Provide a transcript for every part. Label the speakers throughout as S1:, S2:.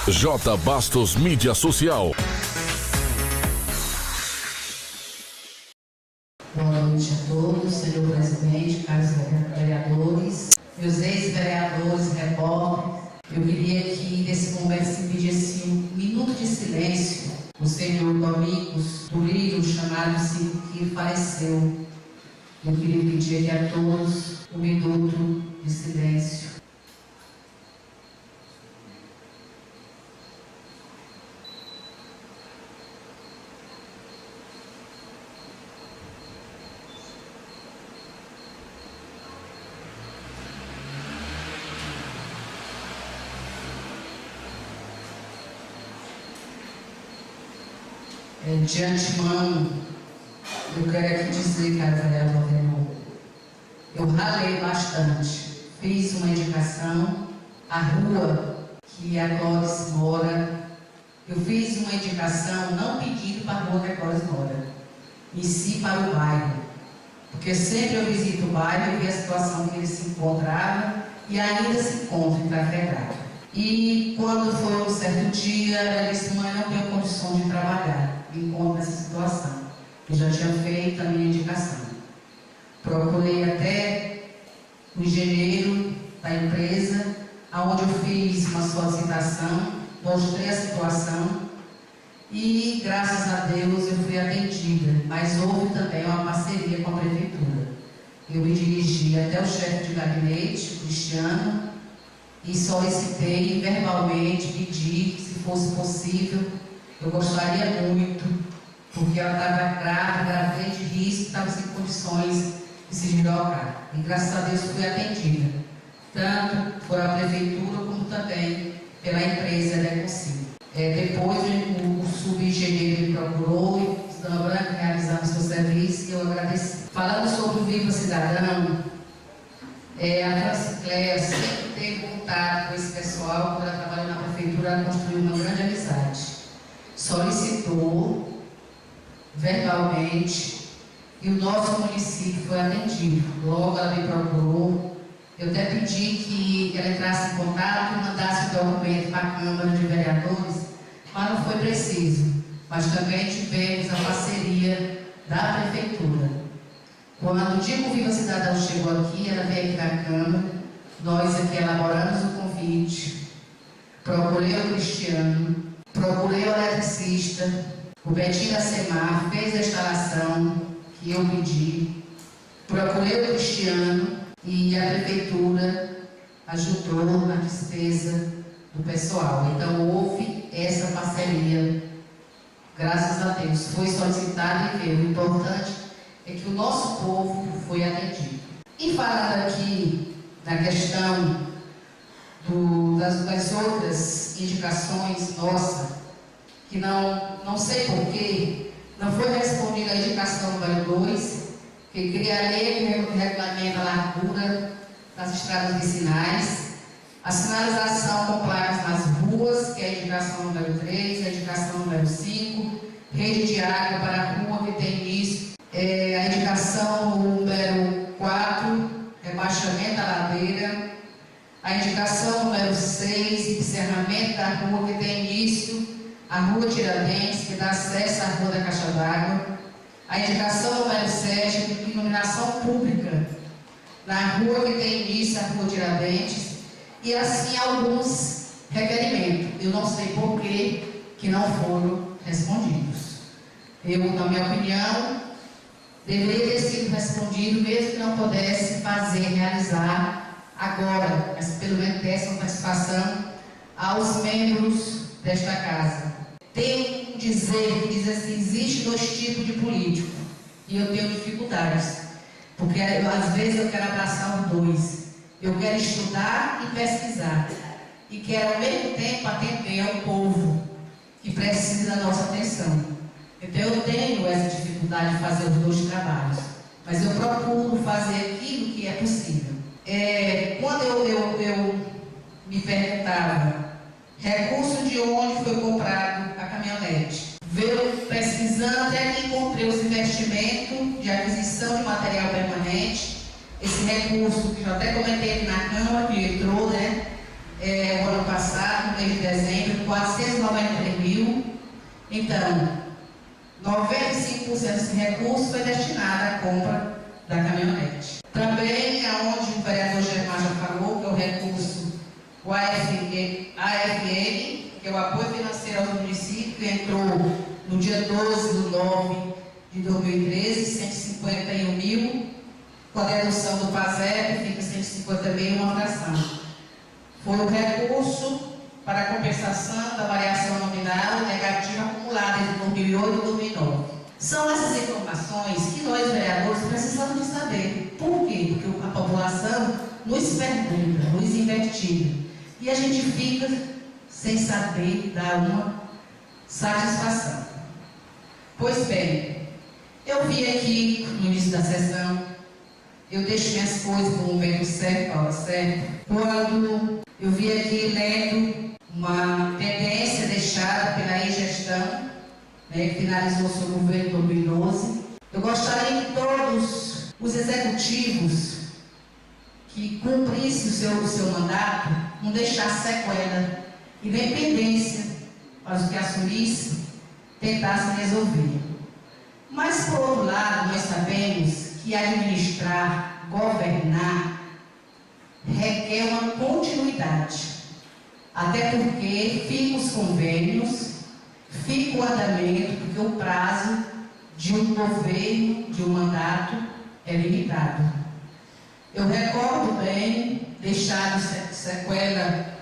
S1: J. Bastos Mídia Social.
S2: Boa noite a todos, senhor presidente, caros vereadores, meus ex-vereadores, repórteres. Eu queria que nesse momento se pedisse um minuto de silêncio o senhor Domingos Turílio, chamado Cico, que faleceu. Eu queria pedir aqui a todos um minuto de silêncio. De antemão, eu quero aqui dizer, cara vereador Renan, eu ralei bastante, fiz uma indicação, a rua que a Clóvis mora, eu fiz uma indicação, não pedindo para a rua que a Clóvis mora, e sim para o bairro, porque sempre eu visito o bairro e vi a situação que ele se encontrava e ainda se encontra em Trafegado. E quando foi um certo dia, ela disse: mãe, não tenho condição de trabalhar, me encontro nessa situação. Eu já tinha feito a minha indicação. Procurei até o engenheiro da empresa, onde eu fiz uma solicitação, mostrei a situação e, graças a Deus, eu fui atendida. Mas houve também uma parceria com a prefeitura. Eu me dirigi até o chefe de gabinete, o Cristiano, e solicitei verbalmente, pedi, se fosse possível, eu gostaria muito, porque ela estava grávida de risco, estava sem condições de se deslocar. E graças a Deus fui atendida, tanto por a prefeitura como também pela empresa da Econcil. Depois o subengenheiro me procurou e Dona Branca realizando o seu serviço e eu agradeci. Falando sobre o Viva Cidadão, a Francicléia sempre teve contato com esse pessoal. Quando ela trabalhou na prefeitura, ela construiu uma grande amizade. Solicitou verbalmente e o nosso município foi atendido. Logo ela me procurou. Eu até pedi que ela entrasse em contato e mandasse o documento para a Câmara de Vereadores, mas não foi preciso. Mas também tivemos a parceria da prefeitura. Quando o Digo Viva Cidadão chegou aqui, ela veio aqui na Câmara, nós aqui elaboramos o convite, procurei o Cristiano, procurei o eletricista, o Betinho da Semar fez a instalação que eu pedi, procurei o Cristiano e a prefeitura ajudou na despesa do pessoal. Então houve essa parceria, graças a Deus, foi solicitado e veio. O importante é que o nosso povo foi atendido. E falando aqui da questão das outras indicações nossas, que não sei porquê, não foi respondida a indicação número 2, que cria a lei que regulamenta a largura das estradas vicinais, a sinalização com placas nas ruas, que é a indicação número 3, a indicação número 5, rede de água para a rua que tem início, a indicação número 4, rebaixamento da ladeira, a indicação número 6, encerramento da rua que tem início, a rua Tiradentes, que dá acesso à rua da Caixa d'Água, a indicação número 7, iluminação pública na rua que tem início, a rua Tiradentes, e assim alguns requerimentos. Eu não sei por que não foram respondidos. Eu, na minha opinião, deveria ter sido respondido, mesmo que não pudesse realizar agora, mas pelo menos dessa uma participação aos membros desta casa. Tem um dizer que diz assim: existe 2 tipos de político, e eu tenho dificuldades, porque às vezes eu quero abraçar os 2. Eu quero estudar e pesquisar, e quero ao mesmo tempo atender ao povo que precisa da nossa atenção. Então eu tenho essa dificuldade de fazer os 2 trabalhos, mas eu procuro fazer aquilo que é possível. Quando eu me perguntava recurso de onde foi comprado a caminhonete, veio pesquisando até que encontrei os investimentos de aquisição de material permanente, esse recurso que eu até comentei aqui na Câmara, que entrou, o ano passado, mês de dezembro, 493 mil. Então, 95% desse recurso foi destinado à compra da caminhonete. Também, aonde o vereador Germán já falou, que é o recurso, o AFN, que é o apoio financeiro aos municípios, que entrou no dia 12/9/2013, 151 mil, com a dedução do PASEP, fica 150 mil, uma fração. Foi o recurso para a compensação da variação nominal negativa acumulada entre 2008 e 2009. São essas informações que nós, vereadores, precisamos de saber. Por quê? Porque a população nos pergunta, nos investiga. E a gente fica sem saber dar uma satisfação. Pois bem, eu vim aqui no início da sessão, eu deixo minhas coisas no momento certo, a hora certa, quando eu vim aqui lendo uma tendência deixada pela ex-gestão, que finalizou seu governo em 2012. Eu gostaria que todos os executivos que cumprissem o seu mandato não deixassem sequela e nem pendência para os que assumissem tentassem resolver. Mas, por outro lado, nós sabemos que administrar, governar, requer uma continuidade. Até porque ficam os convênios, fica o andamento, porque o prazo de um governo, de um mandato, é limitado. Eu recordo bem, deixado sequela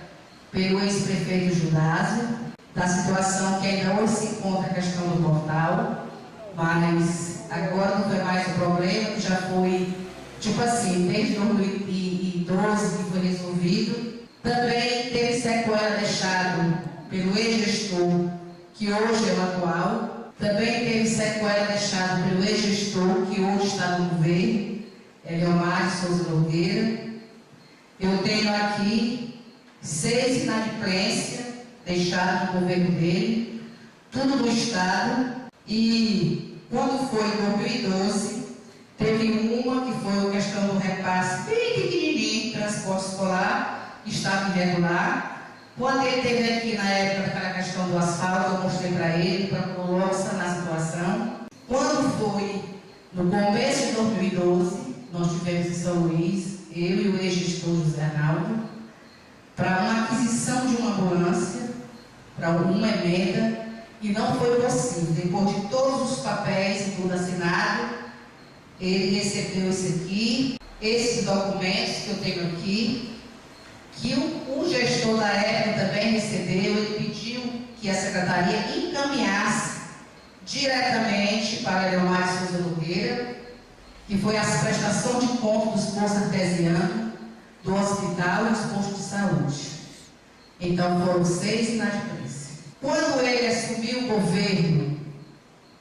S2: pelo ex-prefeito Judásio, da situação que ainda hoje se encontra a questão do portal, mas agora não foi mais o problema, que já foi, desde 2012 que foi resolvido. Também teve sequela deixado pelo ex-gestor, que hoje é o atual. Também teve sequela deixada pelo ex-gestor, que hoje está no governo, Leomar de Souza Nogueira. Eu tenho aqui 6 inadimplências deixadas no governo dele, tudo no Estado. E quando foi em 2012, teve uma que foi a questão do repasse bem pequenininho, transporte escolar, estava irregular. Quando ele esteve aqui na época daquela questão do asfalto, eu mostrei para ele, para logo sanar a situação. Quando foi no começo de 2012, nós tivemos em São Luís, eu e o ex-gestor José Arnaldo, para uma aquisição de uma ambulância, para uma emenda, e não foi possível. Depois de todos os papéis e tudo assinado, ele recebeu isso aqui, esses documentos que eu tenho aqui, que o gestor da época também recebeu. Ele pediu que a secretaria encaminhasse diretamente para Leomar de Souza Nogueira, que foi a prestação de conta dos postos artesianos, do hospital e dos postos de saúde. Então foram 6 inadimplências. Quando ele assumiu o governo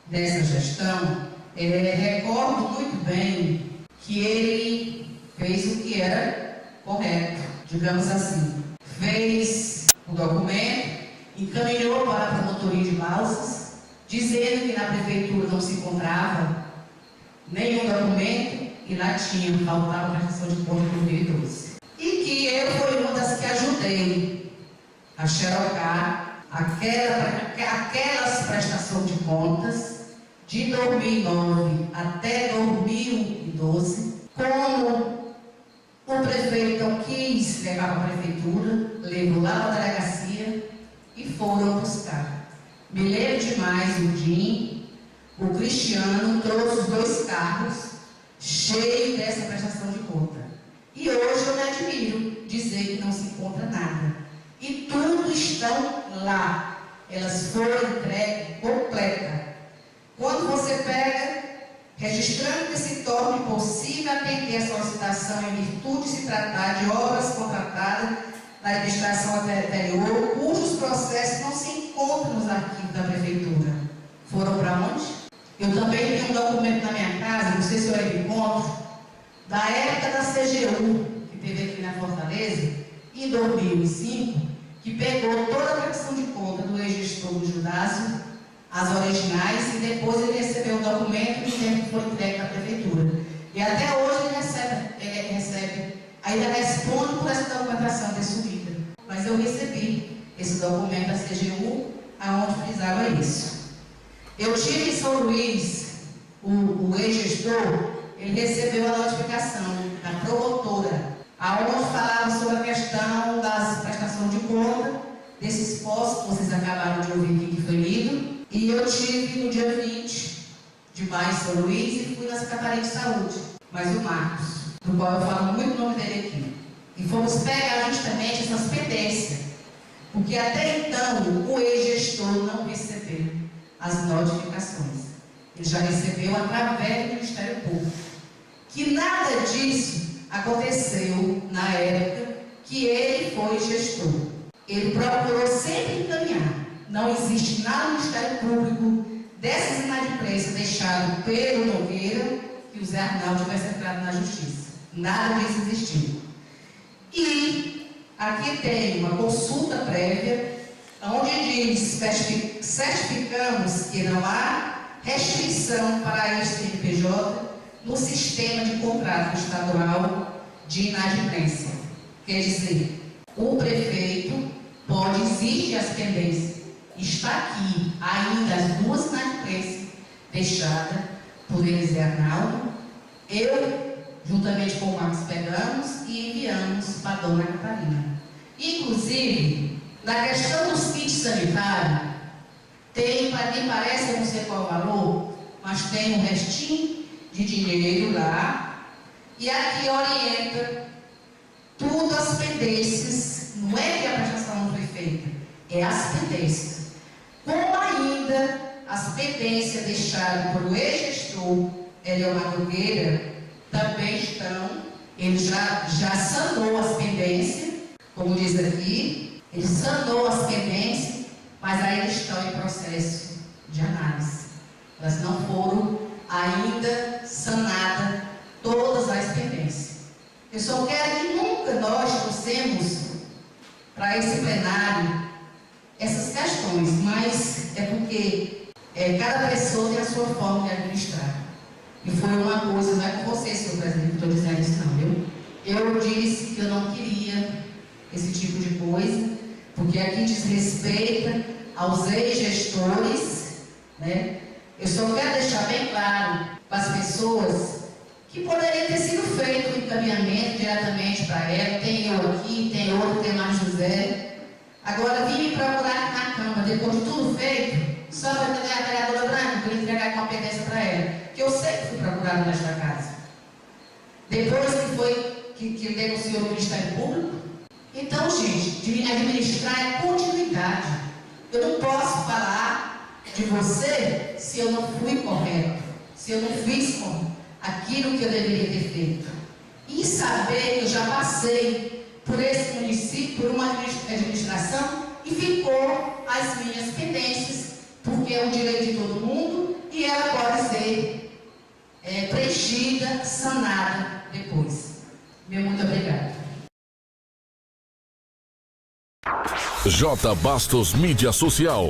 S2: dessa gestão, recordo muito bem que ele fez o que era correto, digamos assim. Fez o documento, encaminhou para a promotoria de Balsas, dizendo que na prefeitura não se encontrava nenhum documento e lá tinha, faltava a prestação de conta de 2012. E que eu fui uma das que ajudei a xerocar aquelas prestações de contas de 2009 até 2012, como o prefeito não quis levar para a prefeitura, levou lá para a delegacia e foram buscar. Me lembro demais o Jim, o Cristiano trouxe os 2 carros cheios dessa prestação de conta. E hoje eu me admiro dizer que não se encontra nada. E tudo estão lá. Elas foram entregues completa. Quando você pega, registrando que se torne possível atender a solicitação em virtude de se tratar de obras contratadas na administração anterior, cujos processos não se encontram nos arquivos da prefeitura. Foram para onde? Eu também tenho um documento na minha casa, não sei se eu encontro, da época da CGU, que teve aqui na Fortaleza, em 2005, que pegou toda a prestação de conta do ex-gestor do Judásio, as originais, e depois ele recebeu o documento e o tempo foi entregue à prefeitura. E até hoje ele recebe, ainda responde por essa documentação ter sumida. Mas eu recebi esse documento da CGU, aonde frisava isso. Eu tive em São Luís, o ex-gestor, ele recebeu a notificação da promotora, aonde falava sobre a questão das prestações de conta, desses postos que vocês acabaram de ouvir aqui que foi lido, e eu tive no dia 20 de maio em São Luís e fui na Secretaria de Saúde, mas o Marcos, do qual eu falo muito o nome dele aqui, e fomos pegar justamente essas pendências, porque até então o ex-gestor não recebeu as notificações. Ele já recebeu através do Ministério Público. Que nada disso aconteceu na época que ele foi gestor. Ele procurou sempre encaminhar. Não existe nada no Ministério Público dessas inadimplências deixadas pelo Nogueira que o Zé Arnaldo tivesse entrado na Justiça. Nada disso existiu. E aqui tem uma consulta prévia, onde diz, certificamos que não há restrição para este CNPJ no sistema de contrato estadual de inadimplência. Quer dizer, o prefeito pode exigir as pendências. Está aqui ainda as duas inadimplências deixadas por Zé Arnaldo. Eu, juntamente com o Marcos, pegamos e enviamos para a Dona Catarina. Inclusive, na questão dos kits sanitários, tem, para quem parece, eu não sei qual o valor, mas tem um restinho de dinheiro lá, e aqui orienta tudo as pendências, não é que a prestação não foi feita, é as pendências. Como ainda as pendências deixadas por o ex-gestor Eliomar Nogueira também estão, ele já sanou as pendências, como diz aqui, ele sanou as pendências, mas ainda estão em processo de análise. Elas não foram ainda sanadas todas as pendências. Eu só quero que nunca nós trouxemos para esse plenário essas questões, mas é porque cada pessoa tem a sua forma de administrar. E foi uma coisa, não é com você, senhor presidente, que estou dizendo isso não, viu? Eu disse que eu não queria esse tipo de coisa, porque aqui diz respeito aos ex-gestores, né? Eu só quero deixar bem claro para as pessoas que poderia ter sido feito o encaminhamento diretamente para ela. Tem eu aqui, tem outro, tem mais José. Agora, vim me procurar aqui na Câmara, depois de tudo feito, só para entender a vereadora Branca, para entregar com a pendência para ela. Que eu sempre fui procurado nesta casa. Depois que foi, que denunciou o Ministério Público. Então, gente, de administrar é continuidade. Eu não posso falar de você se eu não fui correto, se eu não fiz aquilo que eu deveria ter feito. E saber que eu já passei por esse município, por uma administração, e ficou as minhas pendências, porque é um direito de todo mundo e ela pode ser preenchida, sanada depois. Meu muito obrigada.
S1: J. Bastos Mídia Social.